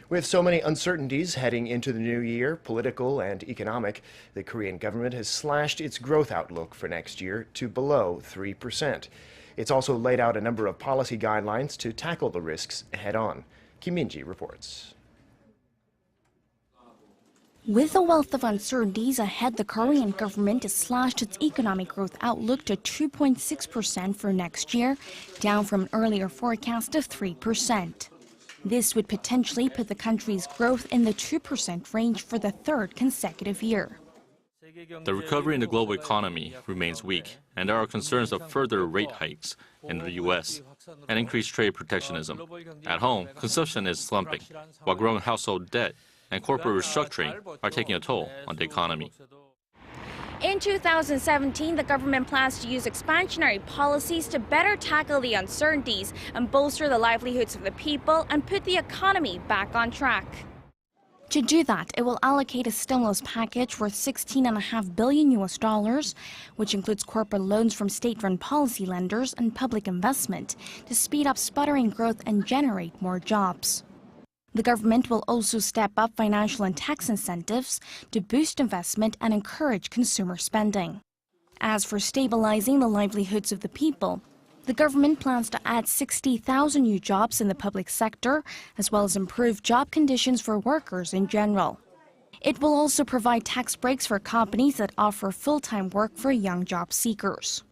With so many uncertainties heading into the new year, political and economic, the Korean government has slashed its growth outlook for next year to below 3%. It's also laid out a number of policy guidelines to tackle the risks head-on. Kim Min-ji reports. With a wealth of uncertainties ahead, the Korean government has slashed its economic growth outlook to 2.6% for next year, down from an earlier forecast of 3%. This would potentially put the country's growth in the 2% range for the third consecutive year. The recovery in the global economy remains weak, and there are concerns of further rate hikes in the U.S. and increased trade protectionism. At home, consumption is slumping, while growing household debt and corporate restructuring are taking a toll on the economy. In 2017, the government plans to use expansionary policies to better tackle the uncertainties and bolster the livelihoods of the people and put the economy back on track. To do that, it will allocate a stimulus package worth $16.5 billion, which includes corporate loans from state-run policy lenders and public investment, to speed up sputtering growth and generate more jobs. The government will also step up financial and tax incentives to boost investment and encourage consumer spending. As for stabilizing the livelihoods of the people, the government plans to add 60,000 new jobs in the public sector, as well as improve job conditions for workers in general. It will also provide tax breaks for companies that offer full-time work for young job seekers.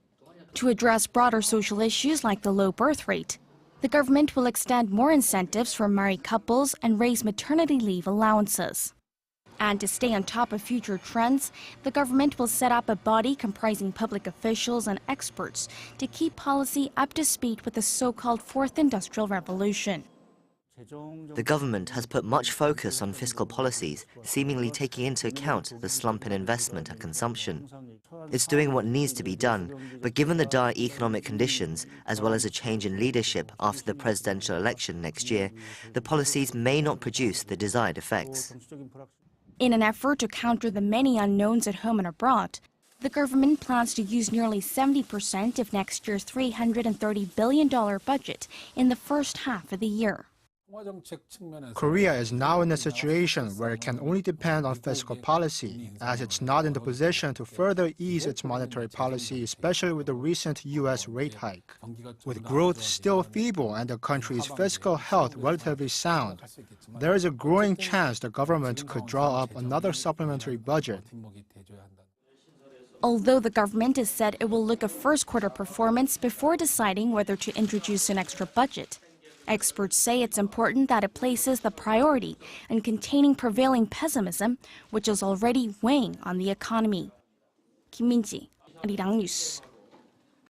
To address broader social issues like the low birth rate, the government will extend more incentives for married couples and raise maternity leave allowances. And to stay on top of future trends, the government will set up a body comprising public officials and experts to keep policy up to speed with the so-called Fourth Industrial Revolution. The government has put much focus on fiscal policies, seemingly taking into account the slump in investment and consumption. It's doing what needs to be done, but given the dire economic conditions, as well as a change in leadership after the presidential election next year, the policies may not produce the desired effects. In an effort to counter the many unknowns at home and abroad, the government plans to use nearly 70% of next year's $330 billion budget in the first half of the year. Korea is now in a situation where it can only depend on fiscal policy, as it's not in the position to further ease its monetary policy, especially with the recent U.S. rate hike. With growth still feeble and the country's fiscal health relatively sound, there is a growing chance the government could draw up another supplementary budget. Although the government has said it will look at first-quarter performance before deciding whether to introduce an extra budget, experts say it's important that it places the priority in containing prevailing pessimism, which is already weighing on the economy. Kim Min-ji, Arirang News.